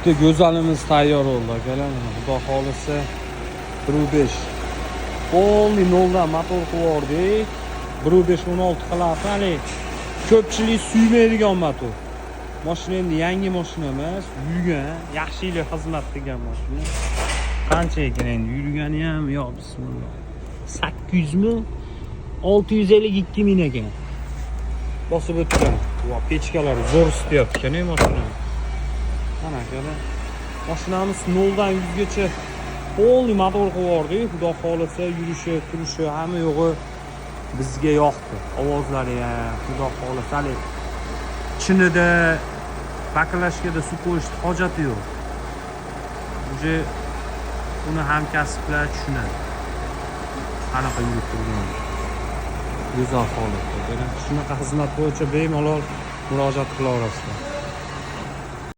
Bitta go'zalimiz tayyor bo'ldi akalar. Xudo xolisa 1.5 Polni noldan motor qilib 1.5 16 qiladi. Hali ko'pchilik suymaydigan motor. Mashina endi yangi mashina emas, yurgan, yaxshi yil xizmat qilgan mashina. Qancha ekan endi yurgani ham, yo bismillah. 800 mi? 652 ming ekan. Bosib o'tgan. Va pechkalar zo'r isitayapti ekan mashina. Mana akalar. Mashinamiz 0 dan 100 gacha polni motor qilib Xudo xolisa yurishi, turishi hamma yo'g'i bizga yoqdi. Ovozlari ham Xudo xolisa hali chinida baklashkada suv qo'yishni hojati yo'q. Uje uni hamkasblar tushunadi. Qanaqa yurib turgan. Go'zal holatda. Shunaqa xizmat bo'yicha bemalol murojaat qila olasizlar.